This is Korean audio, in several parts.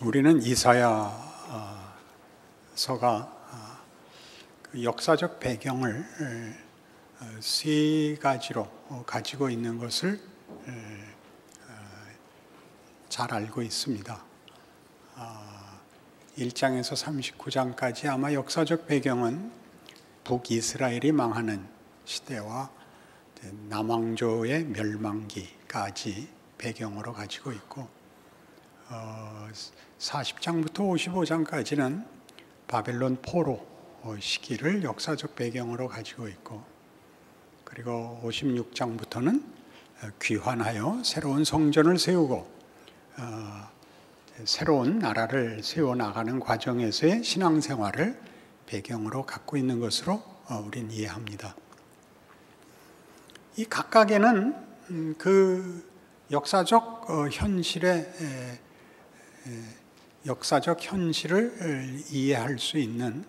우리는 이사야서가 그 역사적 배경을 세 가지로 가지고 있는 것을 잘 알고 있습니다. 1장에서 39장까지 아마 역사적 배경은 북이스라엘이 망하는 시대와 남왕조의 멸망기까지 배경으로 가지고 있고 40장부터 55장까지는 바벨론 포로 시기를 역사적 배경으로 가지고 있고, 그리고 56장부터는 귀환하여 새로운 성전을 세우고 새로운 나라를 세워나가는 과정에서의 신앙생활을 배경으로 갖고 있는 것으로 우리는 이해합니다. 이 각각에는 그 역사적 현실을 이해할 수 있는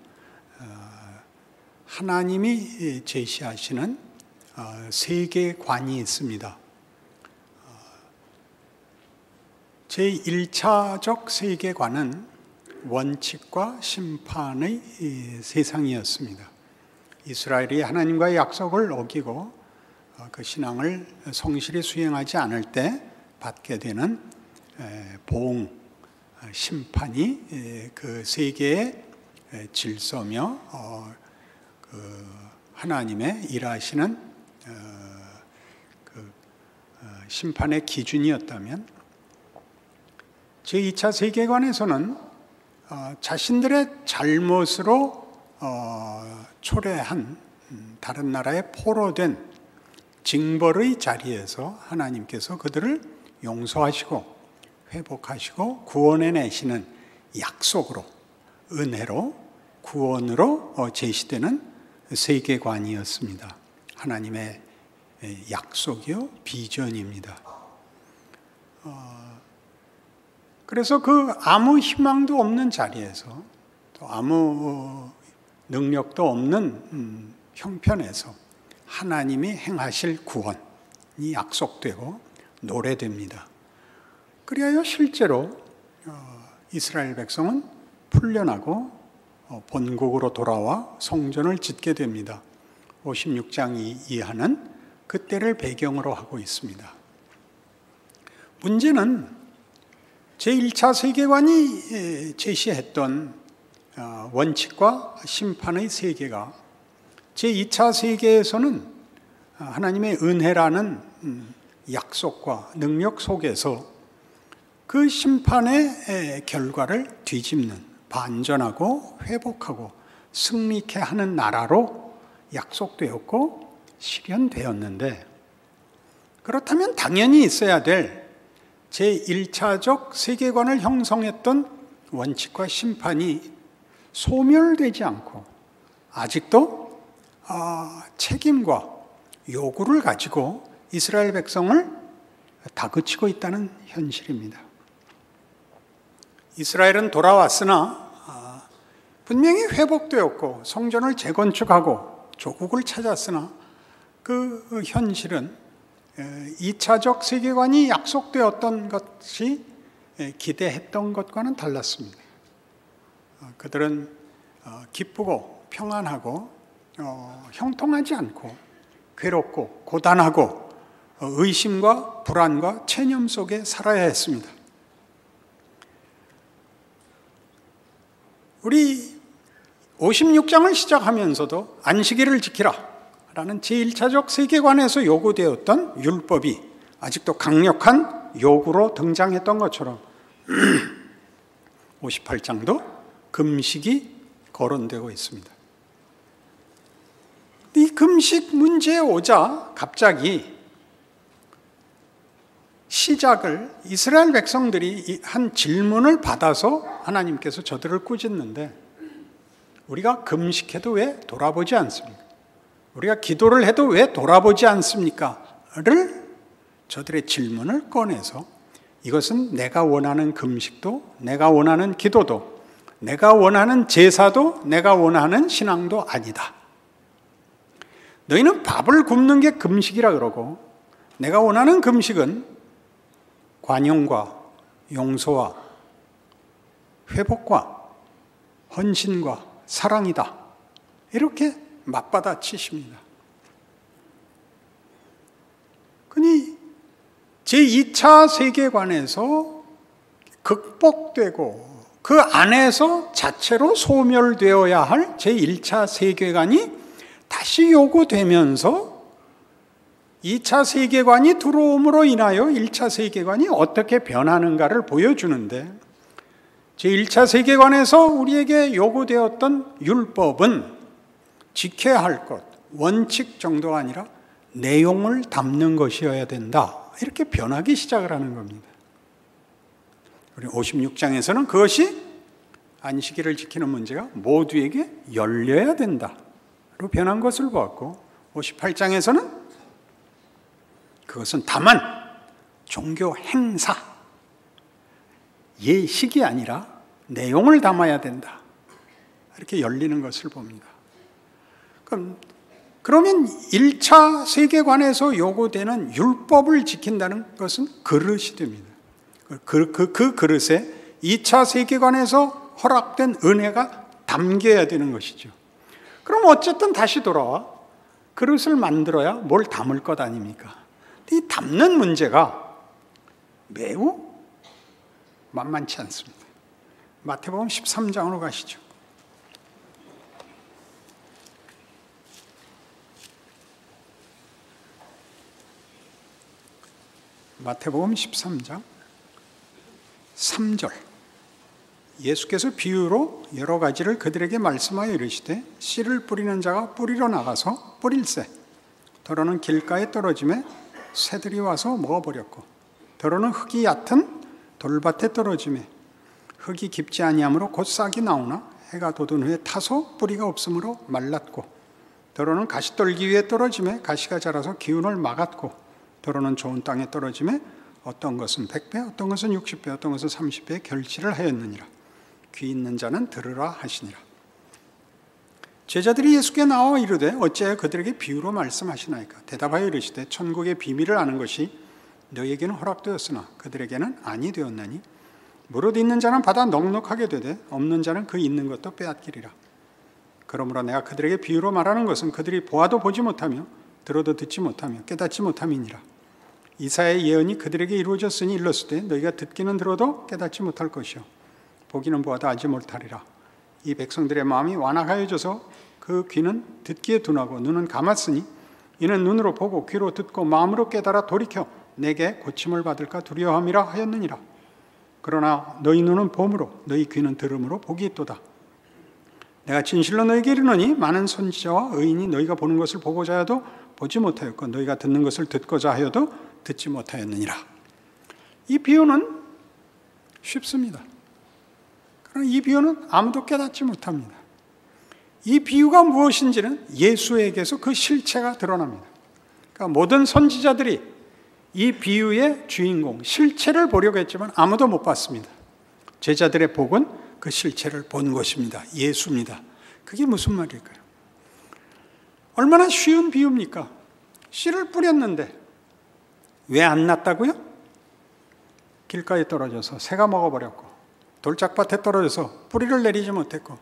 하나님이 제시하시는 세계관이 있습니다. 제1차적 세계관은 원칙과 심판의 세상이었습니다. 이스라엘이 하나님과의 약속을 어기고 그 신앙을 성실히 수행하지 않을 때 받게 되는 보응, 심판이 그 세계의 질서며 그 하나님의 일하시는 그 심판의 기준이었다면, 제2차 세계관에서는 자신들의 잘못으로 초래한 다른 나라에 포로된 징벌의 자리에서 하나님께서 그들을 용서하시고 회복하시고 구원해내시는 약속으로, 은혜로, 구원으로 제시되는 세계관이었습니다. 하나님의 약속이요, 비전입니다. 그래서 그 아무 희망도 없는 자리에서, 또 아무 능력도 없는 형편에서 하나님이 행하실 구원이 약속되고 노래됩니다. 그리하여 실제로 이스라엘 백성은 풀려나고 본국으로 돌아와 성전을 짓게 됩니다. 56장이 이하는 그때를 배경으로 하고 있습니다. 문제는 제1차 세계관이 제시했던 원칙과 심판의 세계가 제2차 세계에서는 하나님의 은혜라는 약속과 능력 속에서 그 심판의 결과를 뒤집는, 반전하고 회복하고 승리케 하는 나라로 약속되었고 실현되었는데, 그렇다면 당연히 있어야 될 제1차적 세계관을 형성했던 원칙과 심판이 소멸되지 않고 아직도 책임과 요구를 가지고 이스라엘 백성을 다그치고 있다는 현실입니다. 이스라엘은 돌아왔으나 분명히 회복되었고 성전을 재건축하고 조국을 찾았으나 그 현실은 2차적 세계관이 약속되었던 것이 기대했던 것과는 달랐습니다. 그들은 기쁘고 평안하고 형통하지 않고 괴롭고 고단하고 의심과 불안과 체념 속에 살아야 했습니다. 우리 56장을 시작하면서도 안식일을 지키라 라는 제1차적 세계관에서 요구되었던 율법이 아직도 강력한 요구로 등장했던 것처럼 58장도 금식이 거론되고 있습니다. 이 금식 문제에 오자 갑자기 시작을 이스라엘 백성들이 한 질문을 받아서 하나님께서 저들을 꾸짖는데, 우리가 금식해도 왜 돌아보지 않습니까? 우리가 기도를 해도 왜 돌아보지 않습니까? 를 저들의 질문을 꺼내서, 이것은 내가 원하는 금식도, 내가 원하는 기도도, 내가 원하는 제사도, 내가 원하는 신앙도 아니다. 너희는 밥을 굶는 게 금식이라 그러고, 내가 원하는 금식은 관용과 용서와 회복과 헌신과 사랑이다. 이렇게 맞받아치십니다. 그니 제2차 세계관에서 극복되고 그 안에서 자체로 소멸되어야 할 제1차 세계관이 다시 요구되면서 2차 세계관이 들어옴으로 인하여 1차 세계관이 어떻게 변하는가를 보여주는데, 제1차 세계관에서 우리에게 요구되었던 율법은 지켜야 할 것, 원칙 정도가 아니라 내용을 담는 것이어야 된다. 이렇게 변하기 시작을 하는 겁니다. 우리 56장에서는 그것이 안식일을 지키는 문제가 모두에게 열려야 된다로 변한 것을 보았고, 58장에서는 그것은 다만 종교 행사, 예식이 아니라 내용을 담아야 된다. 이렇게 열리는 것을 봅니다. 그러면 1차 세계관에서 요구되는 율법을 지킨다는 것은 그릇이 됩니다. 그 그릇에 2차 세계관에서 허락된 은혜가 담겨야 되는 것이죠. 그럼 어쨌든 다시 돌아와 그릇을 만들어야 뭘 담을 것 아닙니까? 이 담는 문제가 매우 만만치 않습니다. 마태복음 13장으로 가시죠. 마태복음 13장 3절. 예수께서 비유로 여러 가지를 그들에게 말씀하여 이르시되, 씨를 뿌리는 자가 뿌리러 나가서 뿌릴새 더러는 길가에 떨어짐에 새들이 와서 먹어버렸고, 더러는 흙이 얕은 돌밭에 떨어짐에 흙이 깊지 아니하므로 곧 싹이 나오나 해가 돋은 후에 타서 뿌리가 없으므로 말랐고, 더러는 가시떨기 위에 떨어짐에 가시가 자라서 기운을 막았고, 더러는 좋은 땅에 떨어짐에 어떤 것은 100배, 어떤 것은 60배, 어떤 것은 30배의 결실을 하였느니라. 귀 있는 자는 들으라 하시니라. 제자들이 예수께 나와 이르되 어찌하여 그들에게 비유로 말씀하시나이까? 대답하여 이르시되 천국의 비밀을 아는 것이 너희에게는 허락되었으나 그들에게는 아니 되었나니, 무릇 있는 자는 받아 넉넉하게 되되 없는 자는 그 있는 것도 빼앗기리라. 그러므로 내가 그들에게 비유로 말하는 것은 그들이 보아도 보지 못하며 들어도 듣지 못하며 깨닫지 못함이니라. 이사야의 예언이 그들에게 이루어졌으니 일렀으되 너희가 듣기는 들어도 깨닫지 못할 것이요 보기는 보아도 알지 못하리라. 이 백성들의 마음이 완악하여져서 그 귀는 듣기에 둔하고 눈은 감았으니 이는 눈으로 보고 귀로 듣고 마음으로 깨달아 돌이켜 내게 고침을 받을까 두려워함이라 하였느니라. 그러나 너희 눈은 봄으로 너희 귀는 들음으로 복이 있도다. 내가 진실로 너희에게 이르노니 많은 선지자와 의인이 너희가 보는 것을 보고자 하여도 보지 못하였고 너희가 듣는 것을 듣고자 하여도 듣지 못하였느니라. 이 비유는 쉽습니다. 그러나 이 비유는 아무도 깨닫지 못합니다. 이 비유가 무엇인지는 예수에게서 그 실체가 드러납니다. 그러니까 모든 선지자들이 이 비유의 주인공, 실체를 보려고 했지만 아무도 못 봤습니다. 제자들의 복은 그 실체를 본 것입니다. 예수입니다. 그게 무슨 말일까요? 얼마나 쉬운 비유입니까? 씨를 뿌렸는데 왜 안 났다고요? 길가에 떨어져서 새가 먹어버렸고, 돌짝밭에 떨어져서 뿌리를 내리지 못했고,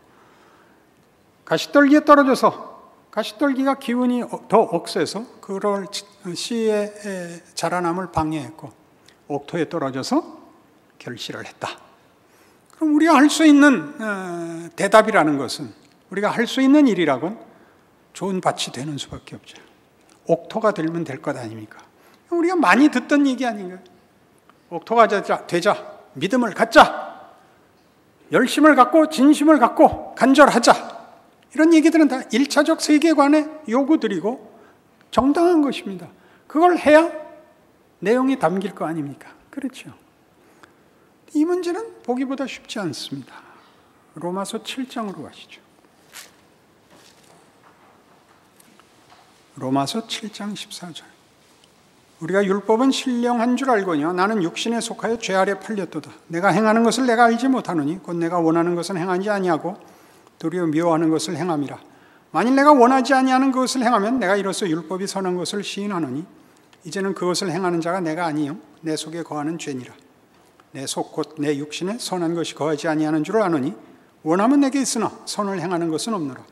가시떨기에 떨어져서 가시떨기가 기운이 더 억세서 그럴 씨의 자라남을 방해했고, 옥토에 떨어져서 결실을 했다. 그럼 우리가 할 수 있는 대답이라는 것은, 우리가 할 수 있는 일이라곤 좋은 밭이 되는 수밖에 없죠. 옥토가 되면 될 것 아닙니까? 우리가 많이 듣던 얘기 아닌가요? 옥토가 되자, 믿음을 갖자, 열심을 갖고 진심을 갖고 간절하자, 이런 얘기들은 다 1차적 세계관의 요구들이고 정당한 것입니다. 그걸 해야 내용이 담길 거 아닙니까? 그렇죠. 이 문제는 보기보다 쉽지 않습니다. 로마서 7장으로 가시죠. 로마서 7장 14절. 우리가 율법은 신령한 줄 알거니와 나는 육신에 속하여 죄 아래 팔렸도다. 내가 행하는 것을 내가 알지 못하노니 곧 내가 원하는 것은 행하지 아니하고 도리어 미워하는 것을 행함이라. 만일 내가 원하지 아니하는 것을 행하면 내가 이로써 율법이 선한 것을 시인하노니 이제는 그것을 행하는 자가 내가 아니요 내 속에 거하는 죄니라. 내 속 곧 내 육신에 선한 것이 거하지 아니하는 줄 아노니 원함은 내게 있으나 선을 행하는 것은 없노라.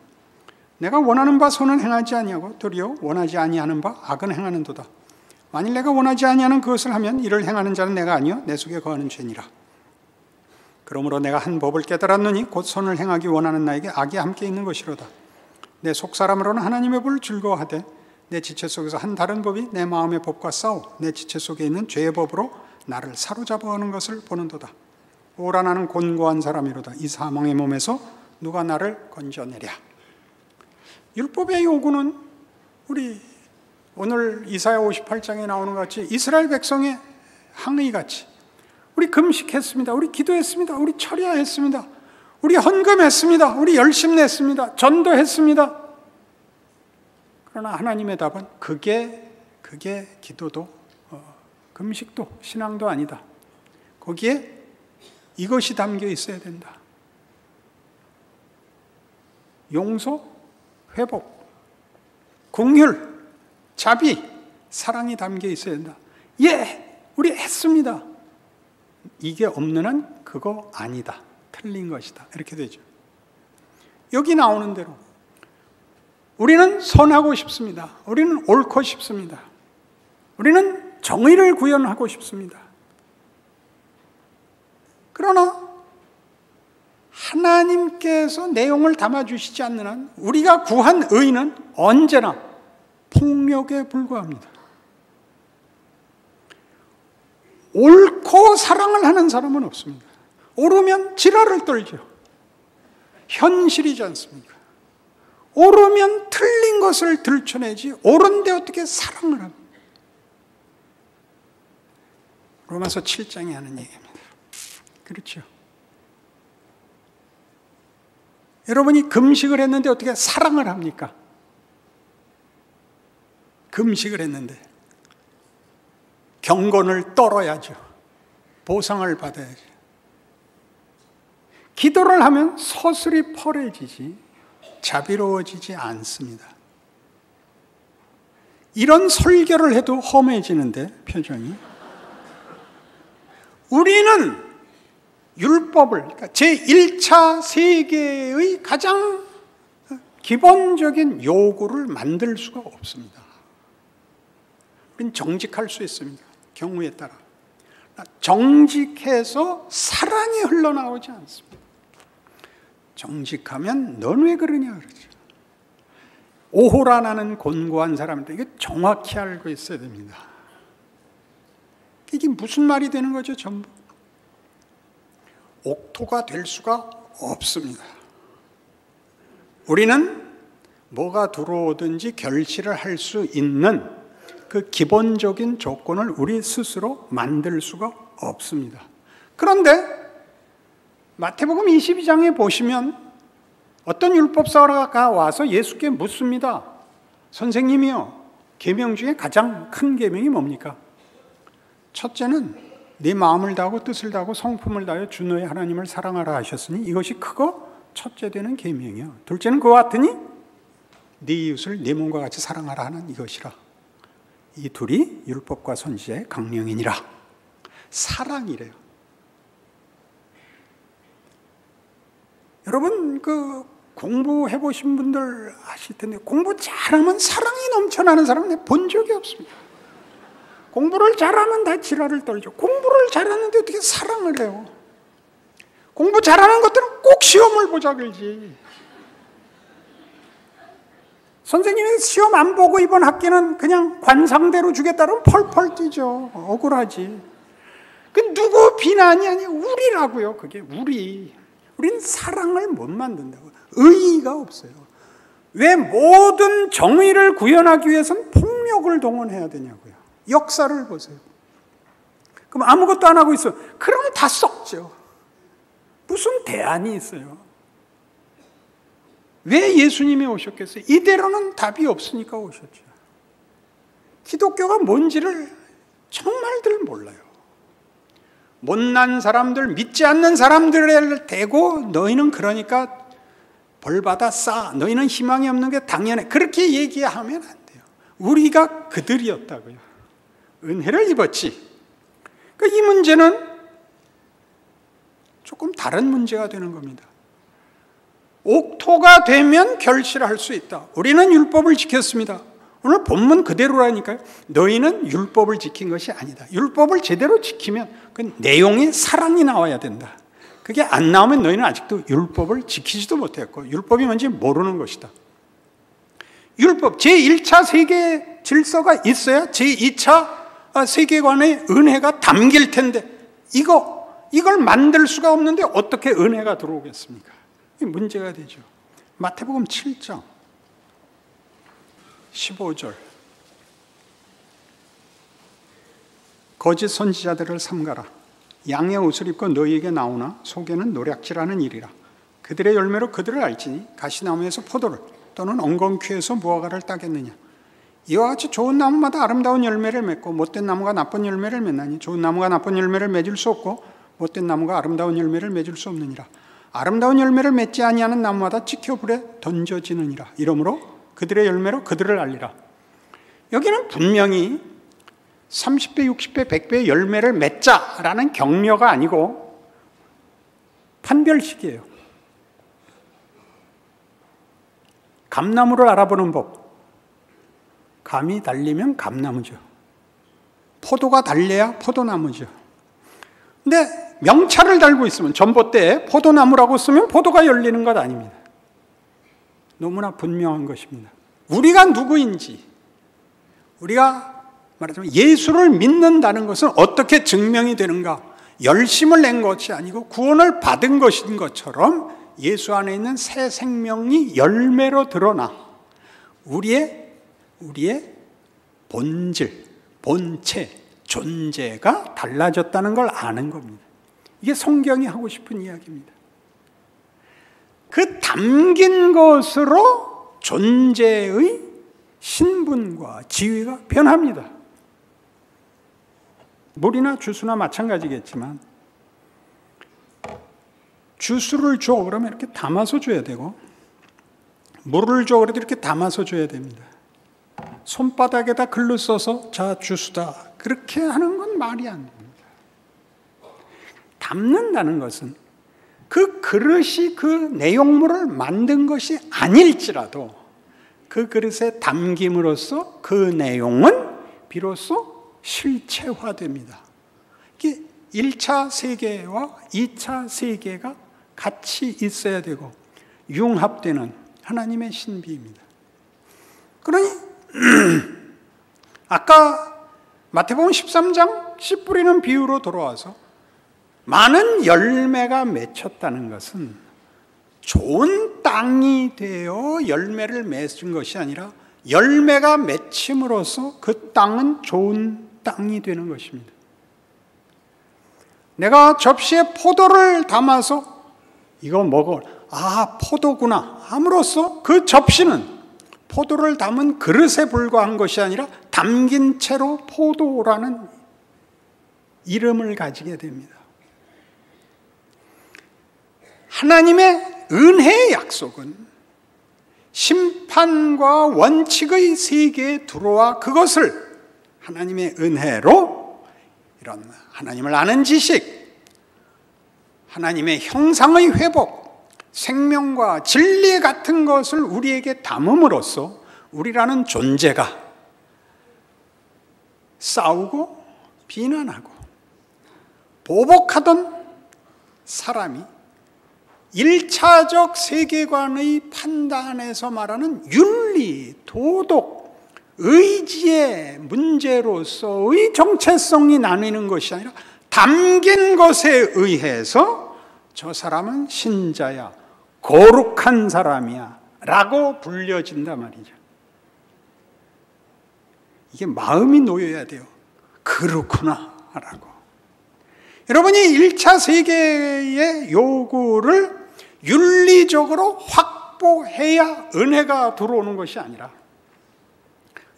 내가 원하는 바 선은 행하지 아니하고 도리어 원하지 아니하는 바 악은 행하는도다. 만일 내가 원하지 아니하는 그것을 하면 이를 행하는 자는 내가 아니요 내 속에 거하는 죄니라. 그러므로 내가 한 법을 깨달았느니 곧 선을 행하기 원하는 나에게 악이 함께 있는 것이로다. 내 속사람으로는 하나님의 법을 즐거워하되 내 지체 속에서 한 다른 법이 내 마음의 법과 싸워 내 지체 속에 있는 죄의 법으로 나를 사로잡아 하는 것을 보는도다. 오라 나는 곤고한 사람이로다. 이 사망의 몸에서 누가 나를 건져내랴. 율법의 요구는 우리 오늘 이사야 58장에 나오는 것 같이 이스라엘 백성의 항의같이 우리 금식했습니다. 우리 기도했습니다. 우리 철야했습니다. 우리 헌금했습니다. 우리 열심 냈습니다. 전도했습니다. 그러나 하나님의 답은 그게 기도도 금식도 신앙도 아니다. 거기에 이것이 담겨 있어야 된다. 용서, 회복, 긍휼, 자비, 사랑이 담겨 있어야 된다. 예, 우리 했습니다. 이게 없는 한 그거 아니다. 틀린 것이다. 이렇게 되죠. 여기 나오는 대로 우리는 선하고 싶습니다. 우리는 옳고 싶습니다. 우리는 정의를 구현하고 싶습니다. 그러나 하나님께서 내용을 담아주시지 않는 한 우리가 구한 의는 언제나 폭력에 불과합니다. 옳고 사랑을 하는 사람은 없습니다. 옳으면 지랄을 떨죠. 현실이지 않습니까? 옳으면 틀린 것을 들춰내지 옳은데 어떻게 사랑을 합니까? 로마서 7장이 하는 얘기입니다. 그렇죠. 여러분이 금식을 했는데 어떻게 사랑을 합니까? 금식을 했는데 경건을 떨어야죠. 보상을 받아야죠. 기도를 하면 서슬이 펄해지지 자비로워지지 않습니다. 이런 설교를 해도 험해지는데 표정이. 우리는 율법을 그러니까 제1차 세계의 가장 기본적인 요구를 만들 수가 없습니다. 우리는 정직할 수 있습니다. 경우에 따라. 정직해서 사랑이 흘러나오지 않습니다. 정직하면 넌 왜 그러냐 그러죠. 오호라 나는 곤고한 사람인데 이게 정확히 알고 있어야 됩니다. 이게 무슨 말이 되는 거죠? 전부 옥토가 될 수가 없습니다. 우리는 뭐가 들어오든지 결실을 할 수 있는 그 기본적인 조건을 우리 스스로 만들 수가 없습니다. 그런데 마태복음 22장에 보시면 어떤 율법사가 와서 예수께 묻습니다. 선생님이요, 계명 중에 가장 큰 계명이 뭡니까? 첫째는 네 마음을 다하고 뜻을 다하고 성품을 다하여 주 너의 하나님을 사랑하라 하셨으니 이것이 크고 첫째 되는 계명이요. 둘째는 그와 같으니 네 이웃을 네 몸과 같이 사랑하라 하는 이것이라. 이 둘이 율법과 선지자의 강령이니라. 사랑이래요. 여러분 공부해 보신 분들 아실 텐데 공부 잘하면 사랑이 넘쳐나는 사람 내가 본 적이 없습니다. 공부를 잘하면 다 지랄을 떨죠. 공부를 잘하는데 어떻게 사랑을 해요? 공부 잘하는 것들은 꼭 시험을 보자 그러지. 선생님이 시험 안 보고 이번 학기는 그냥 관상대로 주겠다면 펄펄 뛰죠. 억울하지. 그 누구 비난이 아니에요. 우리라고요. 그게 우리. 우린 사랑을 못 만든다고. 의의가 없어요. 왜 모든 정의를 구현하기 위해서는 폭력을 동원해야 되냐고요. 역사를 보세요. 그럼 아무것도 안 하고 있어요. 그럼 다 썩죠. 무슨 대안이 있어요? 왜 예수님이 오셨겠어요? 이대로는 답이 없으니까 오셨죠. 기독교가 뭔지를 정말들 몰라요. 못난 사람들, 믿지 않는 사람들을 대고 너희는 그러니까 벌받아 싸. 너희는 희망이 없는 게 당연해. 그렇게 얘기하면 안 돼요. 우리가 그들이었다고요. 은혜를 입었지. 그러니까 이 문제는 조금 다른 문제가 되는 겁니다. 옥토가 되면 결실할 수 있다. 우리는 율법을 지켰습니다. 오늘 본문 그대로라니까요. 너희는 율법을 지킨 것이 아니다. 율법을 제대로 지키면 그 내용에 사랑이 나와야 된다. 그게 안 나오면 너희는 아직도 율법을 지키지도 못했고 율법이 뭔지 모르는 것이다. 율법, 제1차 세계 질서가 있어야 제2차 세계관의 은혜가 담길 텐데 이걸 만들 수가 없는데 어떻게 은혜가 들어오겠습니까? 문제가 되죠. 마태복음 7장 15절 거짓 선지자들을 삼가라. 양의 옷을 입고 너희에게 나오나 속에는 노략질하는 일이라. 그들의 열매로 그들을 알지니 가시나무에서 포도를 또는 엉겅퀴에서 무화과를 따겠느냐. 이와 같이 좋은 나무마다 아름다운 열매를 맺고 못된 나무가 나쁜 열매를 맺나니 좋은 나무가 나쁜 열매를 맺을 수 없고 못된 나무가 아름다운 열매를 맺을 수 없느니라. 아름다운 열매를 맺지 아니하는 나무마다 찍혀 불에 던져지느니라. 이러므로 그들의 열매로 그들을 알리라. 여기는 분명히 30배, 60배, 100배의 열매를 맺자라는 격려가 아니고 판별식이에요. 감나무를 알아보는 법. 감이 달리면 감나무죠. 포도가 달려야 포도나무죠. 근데 명찰을 달고 있으면 전봇대에 포도나무라고 쓰면 포도가 열리는 것 아닙니다. 너무나 분명한 것입니다. 우리가 누구인지, 우리가 말하자면 예수를 믿는다는 것은 어떻게 증명이 되는가? 열심을 낸 것이 아니고 구원을 받은 것인 것처럼 예수 안에 있는 새 생명이 열매로 드러나 우리의 본질, 본체, 존재가 달라졌다는 걸 아는 겁니다. 이게 성경이 하고 싶은 이야기입니다. 그 담긴 것으로 존재의 신분과 지위가 변합니다. 물이나 주스나 마찬가지겠지만 주스를 줘 그러면 이렇게 담아서 줘야 되고 물을 줘 그래도 이렇게 담아서 줘야 됩니다. 손바닥에다 글로 써서 자 주스다 그렇게 하는 건 말이 안 됩니다. 담는다는 것은 그 그릇이 그 내용물을 만든 것이 아닐지라도 그 그릇에 담김으로써 그 내용은 비로소 실체화됩니다. 이게 1차 세계와 2차 세계가 같이 있어야 되고 융합되는 하나님의 신비입니다. 그러니 아까 마태복음 13장 씨 뿌리는 비유로 돌아와서 많은 열매가 맺혔다는 것은 좋은 땅이 되어 열매를 맺은 것이 아니라 열매가 맺힘으로써 그 땅은 좋은 땅이 되는 것입니다. 내가 접시에 포도를 담아서 이거 먹어. 아, 포도구나. 함으로써 그 접시는 포도를 담은 그릇에 불과한 것이 아니라 담긴 채로 포도라는 이름을 가지게 됩니다. 하나님의 은혜의 약속은 심판과 원칙의 세계에 들어와 그것을 하나님의 은혜로 이런 하나님을 아는 지식, 하나님의 형상의 회복, 생명과 진리 같은 것을 우리에게 담음으로써 우리라는 존재가 싸우고 비난하고 보복하던 사람이 1차적 세계관의 판단에서 말하는 윤리, 도덕, 의지의 문제로서의 정체성이 나뉘는 것이 아니라 담긴 것에 의해서 저 사람은 신자야, 거룩한 사람이야 라고 불려진단 말이죠. 이게 마음이 놓여야 돼요. 그렇구나 라고. 여러분이 1차 세계의 요구를 윤리적으로 확보해야 은혜가 들어오는 것이 아니라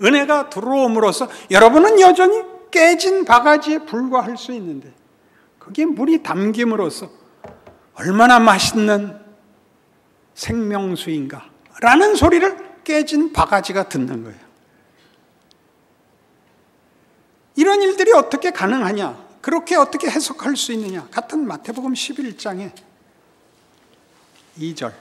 은혜가 들어옴으로써 여러분은 여전히 깨진 바가지에 불과할 수 있는데 거기에 물이 담김으로써 얼마나 맛있는 생명수인가 라는 소리를 깨진 바가지가 듣는 거예요. 이런 일들이 어떻게 가능하냐? 그렇게 어떻게 해석할 수 있느냐? 같은 마태복음 11장에 2절.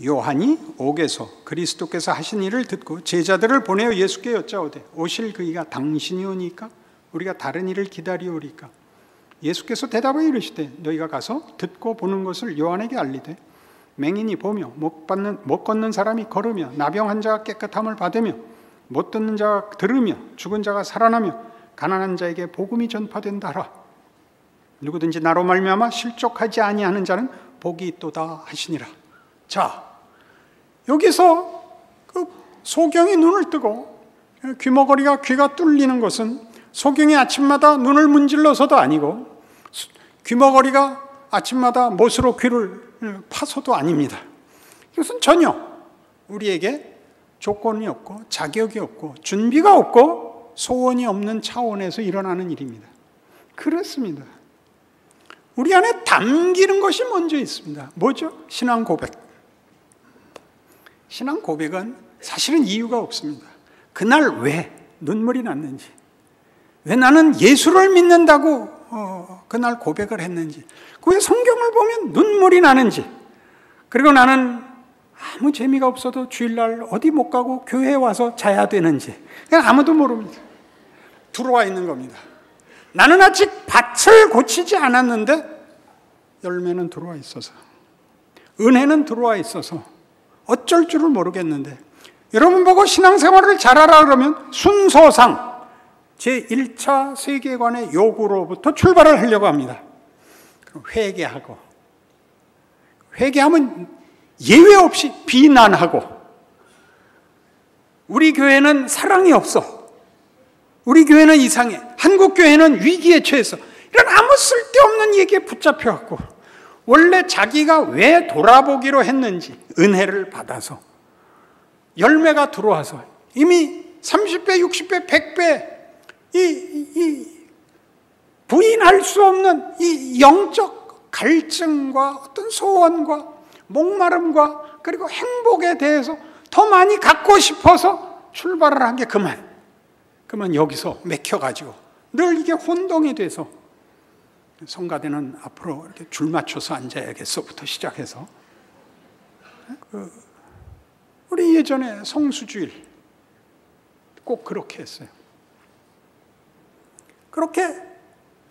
요한이 옥에서 그리스도께서 하신 일을 듣고 제자들을 보내어 예수께 여짜오되 오실 그이가 당신이 오니까 우리가 다른 일을 기다리오리까? 예수께서 대답하여 이르시되 너희가 가서 듣고 보는 것을 요한에게 알리되 맹인이 보며 못 걷는 사람이 걸으며 나병 환자가 깨끗함을 받으며 못 듣는 자가 들으며 죽은 자가 살아나며 가난한 자에게 복음이 전파된다 하라. 누구든지 나로 말미암아 실족하지 아니하는 자는 복이 있도다 하시니라. 자, 여기서 그 소경이 눈을 뜨고 귀머거리가 귀가 뚫리는 것은 소경이 아침마다 눈을 문질러서도 아니고 귀머거리가 아침마다 못으로 귀를 파서도 아닙니다. 이것은 전혀 우리에게 조건이 없고 자격이 없고 준비가 없고 소원이 없는 차원에서 일어나는 일입니다. 그렇습니다. 우리 안에 담기는 것이 먼저 있습니다. 뭐죠? 신앙 고백. 신앙 고백은 사실은 이유가 없습니다. 그날 왜 눈물이 났는지, 왜 나는 예수를 믿는다고 그날 고백을 했는지, 왜 성경을 보면 눈물이 나는지, 그리고 나는 아무 재미가 없어도 주일날 어디 못 가고 교회에 와서 자야 되는지 그냥 아무도 모릅니다. 들어와 있는 겁니다. 나는 아직 밭을 고치지 않았는데 열매는 들어와 있어서, 은혜는 들어와 있어서 어쩔 줄을 모르겠는데, 여러분 보고 신앙생활을 잘하라 그러면 순서상 제1차 세계관의 요구로부터 출발을 하려고 합니다. 회개하고, 회개하면 예외 없이 비난하고, 우리 교회는 사랑이 없어, 우리 교회는 이상해, 한국 교회는 위기에 처해서, 이런 아무 쓸데없는 얘기에 붙잡혀갖고 원래 자기가 왜 돌아보기로 했는지 은혜를 받아서 열매가 들어와서 이미 30배, 60배, 100배 이 부인할 수 없는 이 영적 갈증과 어떤 소원과 목마름과 그리고 행복에 대해서 더 많이 갖고 싶어서 출발을 한 게 그만 여기서 맥혀가지고 늘 이게 혼동이 돼서 성가대는 앞으로 이렇게 줄 맞춰서 앉아야겠어부터 시작해서 우리 예전에 성수주일 꼭 그렇게 했어요. 그렇게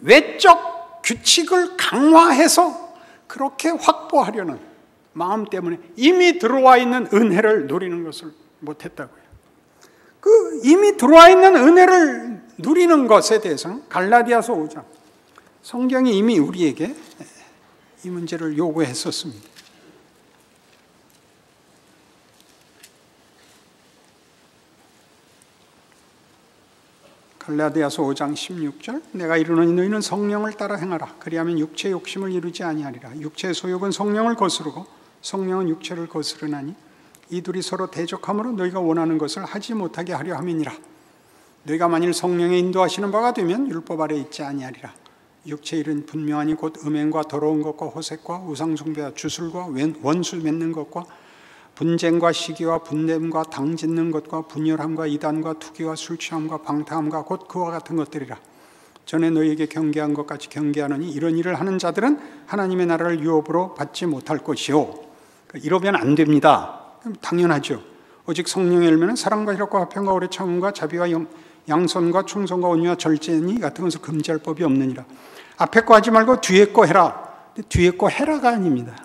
외적 규칙을 강화해서 그렇게 확보하려는 마음 때문에 이미 들어와 있는 은혜를 누리는 것을 못했다고요. 그 이미 들어와 있는 은혜를 누리는 것에 대해서는 갈라디아서 5장, 성경이 이미 우리에게 이 문제를 요구했었습니다. 갈라디아서 5장 16절, 내가 이르노니 너희는 성령을 따라 행하라. 그리하면 육체의 욕심을 이루지 아니하리라. 육체의 소욕은 성령을 거스르고 성령은 육체를 거스르나니 이 둘이 서로 대적함으로 너희가 원하는 것을 하지 못하게 하려 함이니라. 너희가 만일 성령의 인도하시는 바가 되면 율법 아래 있지 아니하리라. 육체의 일은 분명하니 곧 음행과 더러운 것과 호색과 우상숭배와 주술과 원수 맺는 것과 분쟁과 시기와 분냄과 당짓는 것과 분열함과 이단과 투기와 술취함과 방탕함과 곧 그와 같은 것들이라. 전에 너희에게 경계한 것 같이 경계하느니 이런 일을 하는 자들은 하나님의 나라를 유업으로 받지 못할 것이요. 이러면 안 됩니다. 당연하죠. 오직 성령의 열매는 사랑과 희락과 화평과 오래 참음과 자비와 양선과 충성과 온유와 절제니 같은 것을 금지할 법이 없느니라. 앞에 거 하지 말고 뒤에 거 해라. 근데 뒤에 거 해라가 아닙니다.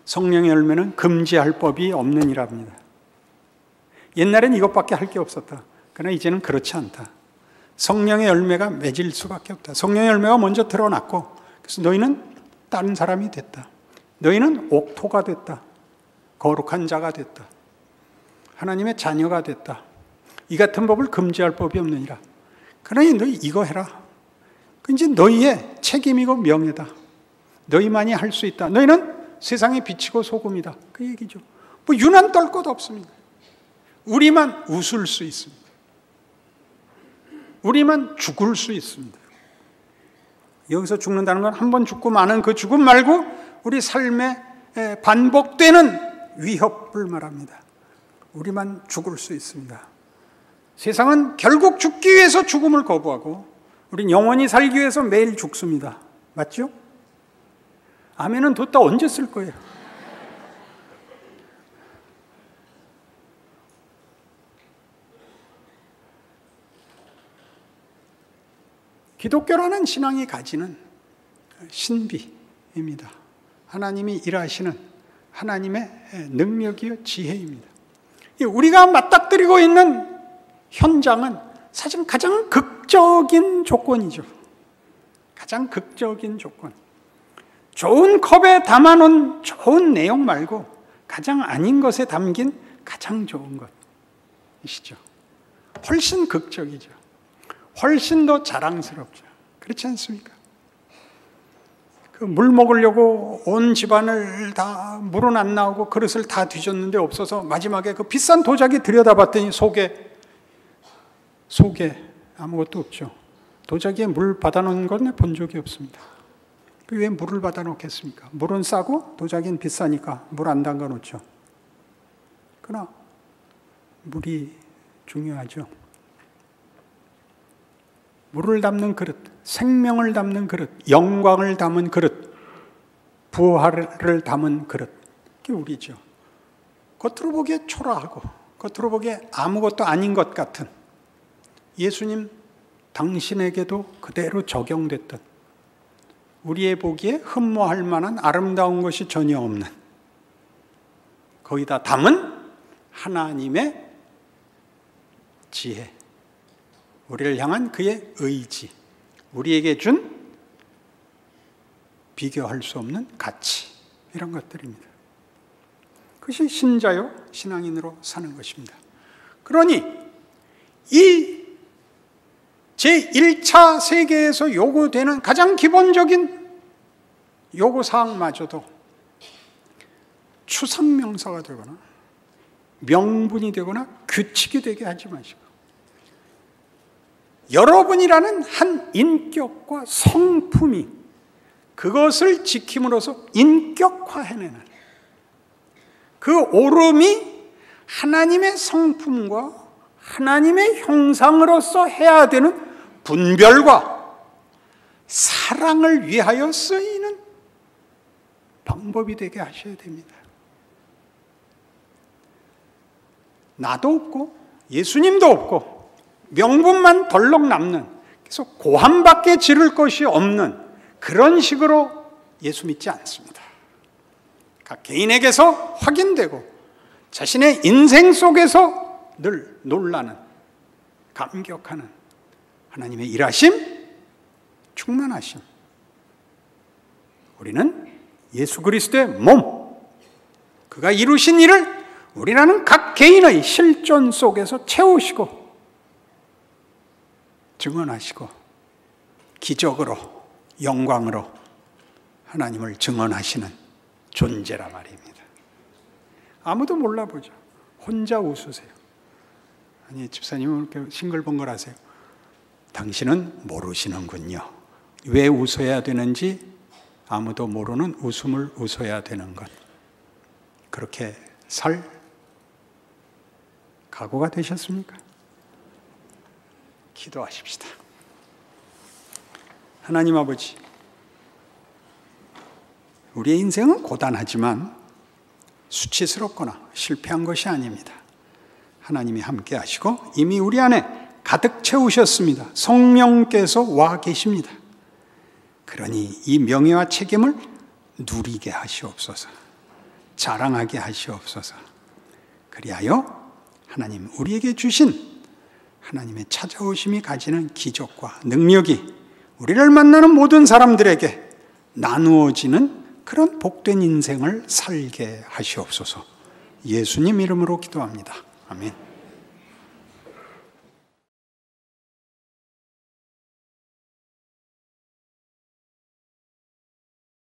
성령의 열매는 금지할 법이 없느니랍니다. 옛날엔 이것밖에 할 게 없었다. 그러나 이제는 그렇지 않다. 성령의 열매가 맺을 수밖에 없다. 성령의 열매가 먼저 드러났고, 그래서 너희는 다른 사람이 됐다. 너희는 옥토가 됐다. 거룩한 자가 됐다. 하나님의 자녀가 됐다. 이 같은 법을 금지할 법이 없느니라. 그러니 너희 이거 해라. 그 이제 너희의 책임이고 명예다. 너희만이 할 수 있다. 너희는 세상의 빛이고 소금이다. 그 얘기죠. 뭐 유난 떨 것 없습니다. 우리만 웃을 수 있습니다. 우리만 죽을 수 있습니다. 여기서 죽는다는 건 한 번 죽고 마는 그 죽음 말고 우리 삶에 반복되는 위협을 말합니다. 우리만 죽을 수 있습니다. 세상은 결국 죽기 위해서 죽음을 거부하고 우린 영원히 살기 위해서 매일 죽습니다. 맞죠? 아멘은 뒀다 언제 쓸 거예요? 기독교라는 신앙이 가지는 신비입니다. 하나님이 일하시는 하나님의 능력이요 지혜입니다. 우리가 맞닥뜨리고 있는 현장은 사실 가장 극적인 조건이죠. 가장 극적인 조건. 좋은 컵에 담아놓은 좋은 내용 말고 가장 아닌 것에 담긴 가장 좋은 것이시죠. 훨씬 극적이죠. 훨씬 더 자랑스럽죠. 그렇지 않습니까? 그 물 먹으려고 온 집안을 다 물은 안 나오고 그릇을 다 뒤졌는데 없어서 마지막에 그 비싼 도자기 들여다봤더니 속에 아무것도 없죠. 도자기에 물 받아놓은 건 본 적이 없습니다. 왜 물을 받아놓겠습니까? 물은 싸고 도자기는 비싸니까 물 안 담가놓죠. 그러나 물이 중요하죠. 물을 담는 그릇, 생명을 담는 그릇, 영광을 담은 그릇, 부활을 담은 그릇, 그게 우리죠. 겉으로 보기에 초라하고 겉으로 보기에 아무것도 아닌 것 같은 예수님 당신에게도 그대로 적용됐던 우리의 보기에 흠모할 만한 아름다운 것이 전혀 없는 거기다 담은 하나님의 지혜, 우리를 향한 그의 의지, 우리에게 준 비교할 수 없는 가치, 이런 것들입니다. 그것이 신자요 신앙인으로 사는 것입니다. 그러니 이 제1차 세계에서 요구되는 가장 기본적인 요구사항마저도 추상명사가 되거나 명분이 되거나 규칙이 되게 하지 마시고 여러분이라는 한 인격과 성품이 그것을 지킴으로써 인격화해내는 그 오름이 하나님의 성품과 하나님의 형상으로서 해야 되는 분별과 사랑을 위하여 쓰이는 방법이 되게 하셔야 됩니다. 나도 없고 예수님도 없고 명분만 덜렁 남는, 그래서 고함밖에 지를 것이 없는 그런 식으로 예수 믿지 않습니다. 각 개인에게서 확인되고 자신의 인생 속에서 늘 놀라는, 감격하는 하나님의 일하심, 충만하심. 우리는 예수 그리스도의 몸, 그가 이루신 일을 우리라는 각 개인의 실존 속에서 채우시고 증언하시고 기적으로 영광으로 하나님을 증언하시는 존재라 말입니다. 아무도 몰라보죠. 혼자 웃으세요. 아니, 집사님은 이렇게 싱글벙글하세요. 당신은 모르시는군요. 왜 웃어야 되는지 아무도 모르는 웃음을 웃어야 되는 것. 그렇게 살 각오가 되셨습니까? 기도하십시다. 하나님 아버지, 우리의 인생은 고단하지만 수치스럽거나 실패한 것이 아닙니다. 하나님이 함께 하시고 이미 우리 안에 가득 채우셨습니다. 성령께서 와 계십니다. 그러니 이 명예와 책임을 누리게 하시옵소서. 자랑하게 하시옵소서. 그리하여 하나님 우리에게 주신 하나님의 찾아오심이 가지는 기적과 능력이 우리를 만나는 모든 사람들에게 나누어지는 그런 복된 인생을 살게 하시옵소서. 예수님 이름으로 기도합니다. 아멘.